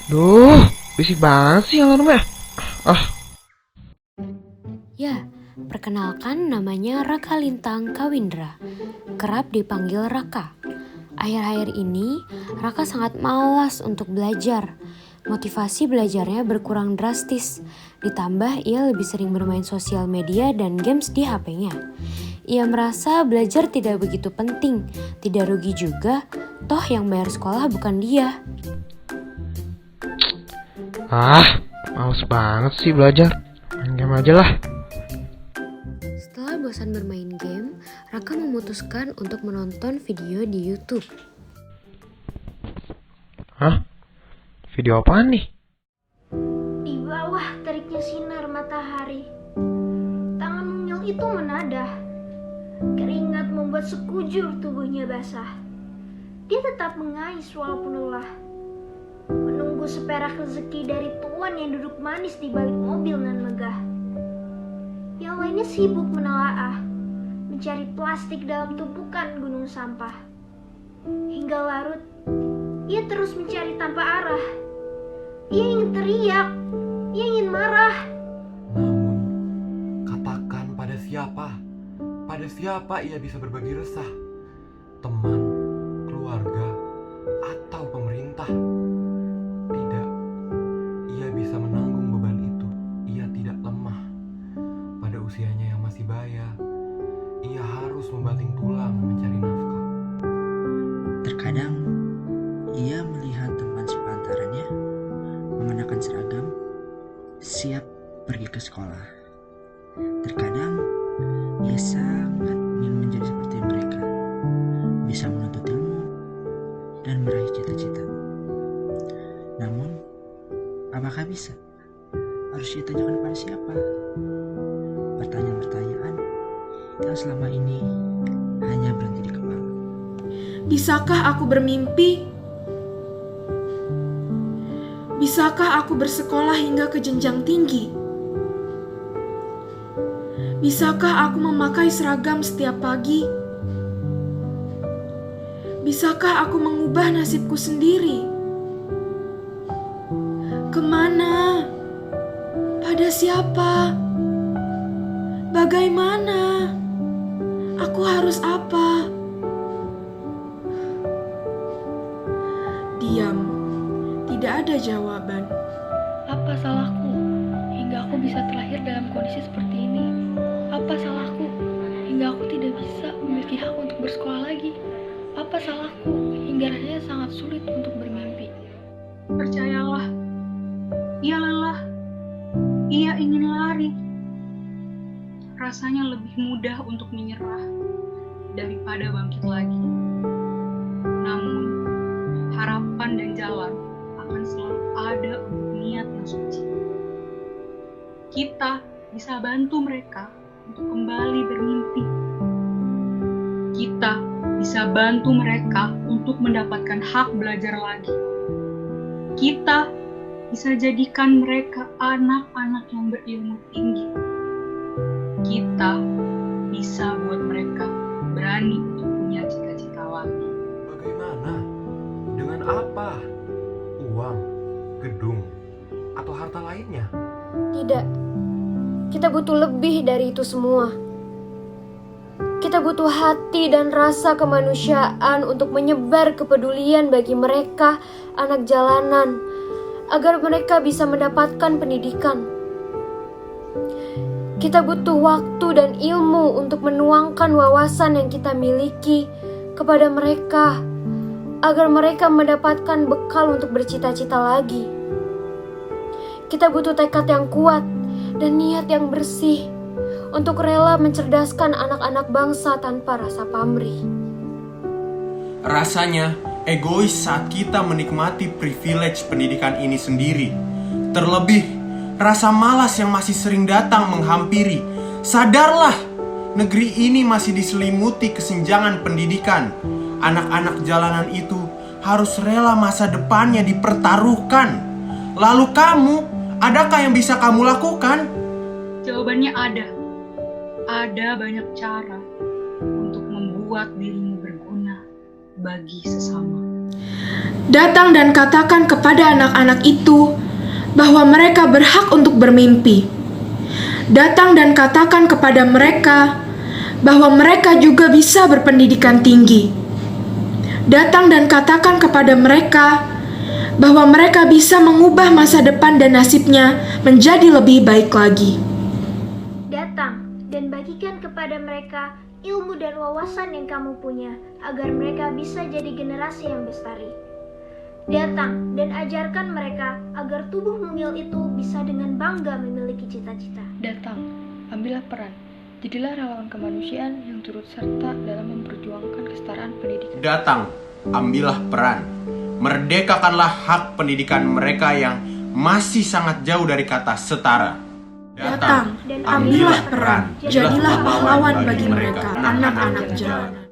Duh, bisik banget sih alarmnya. Ah, Ya, perkenalkan namanya Raka Lintang Kawindra, kerap dipanggil Raka. Akhir-akhir ini, Raka sangat malas untuk belajar. Motivasi belajarnya berkurang drastis, ditambah ia lebih sering bermain sosial media dan games di HP-nya. Ia merasa belajar tidak begitu penting, tidak rugi juga, toh yang bayar sekolah bukan dia. males banget sih belajar. Main game aja lah. Setelah bosan bermain game, Raka memutuskan untuk menonton video di YouTube. Hah? Video apaan nih? Di bawah teriknya sinar matahari, tangan mungil itu menadah. Keringat membuat sekujur tubuhnya basah. Dia tetap mengais walaupun lelah, menunggu seperak rezeki dari tuan yang duduk manis di balik mobil nan megah. Yang lainnya sibuk menelaah, mencari plastik dalam tumpukan gunung sampah. Hingga larut, ia terus mencari tanpa arah. Ia ingin teriak, ia ingin marah. Namun, katakan pada siapa ia bisa berbagi resah? Teman, keluarga, atau pemerintah? Tidak, ia bisa menanggung beban itu. Ia tidak lemah. Pada usianya yang masih baya, ia harus membanting tulang mencari nafkah. Terkadang ia melihat teman sepantarannya mengenakan seragam, siap pergi ke sekolah. Terkadang ia sangat ingin menjadi seperti mereka, bisa menuntut ilmu dan meraih cita-cita. Namun, apakah bisa? Harus ditanyakan pada siapa? Pertanyaan-pertanyaan yang selama ini hanya berhenti di kepala. Bisakah aku bermimpi? Bisakah aku bersekolah hingga ke jenjang tinggi? Bisakah aku memakai seragam setiap pagi? Bisakah aku mengubah nasibku sendiri? Kemana? Pada siapa? Bagaimana? Aku harus apa? Diam. Tidak ada jawaban. Apa salahku hingga aku bisa terlahir dalam kondisi seperti ini? Apa salahku hingga aku tidak bisa memiliki hak untuk bersekolah lagi? Apa salahku hingga rasanya sangat sulit untuk bermimpi? Percayalah, ia lelah, ia ingin lari. Rasanya lebih mudah untuk menyerah daripada bangkit lagi. Namun, harapan dan jalan akan selalu ada untuk niat yang suci. Kita bisa bantu mereka untuk kembali bermimpi. Kita bisa bantu mereka untuk mendapatkan hak belajar lagi. Kita bisa jadikan mereka anak-anak yang berilmu tinggi. Kita bisa buat mereka berani untuk punya cita-cita lagi. Bagaimana? Dengan apa? Uang, gedung, atau harta lainnya? Tidak, kita butuh lebih dari itu semua. Kita butuh hati dan rasa kemanusiaan untuk menyebar kepedulian bagi mereka, anak jalanan, agar mereka bisa mendapatkan pendidikan. Kita butuh waktu dan ilmu untuk menuangkan wawasan yang kita miliki kepada mereka, agar mereka mendapatkan bekal untuk bercita-cita lagi. Kita butuh tekad yang kuat dan niat yang bersih untuk rela mencerdaskan anak-anak bangsa tanpa rasa pamrih. Rasanya egois saat kita menikmati privilege pendidikan ini sendiri. Terlebih, rasa malas yang masih sering datang menghampiri. Sadarlah, negeri ini masih diselimuti kesenjangan pendidikan. Anak-anak jalanan itu harus rela masa depannya dipertaruhkan. Lalu kamu, adakah yang bisa kamu lakukan? Jawabannya ada. Ada banyak cara untuk membuat dirimu berguna bagi sesama. Datang dan katakan kepada anak-anak itu bahwa mereka berhak untuk bermimpi. Datang dan katakan kepada mereka bahwa mereka juga bisa berpendidikan tinggi. Datang dan katakan kepada mereka bahwa mereka bisa mengubah masa depan dan nasibnya menjadi lebih baik lagi. Datang dan bagikan kepada mereka ilmu dan wawasan yang kamu punya, agar mereka bisa jadi generasi yang bestari. Datang dan ajarkan mereka agar tubuh mungil itu bisa dengan bangga memiliki cita-cita. Datang, ambillah peran. Jadilah relawan kemanusiaan yang turut serta dalam memperjuangkan kesetaraan pendidikan. Datang, ambillah peran. Merdekakanlah hak pendidikan mereka yang masih sangat jauh dari kata setara. Datang dan ambillah peran. Jadilah pahlawan bagi mereka, anak-anak jalanan.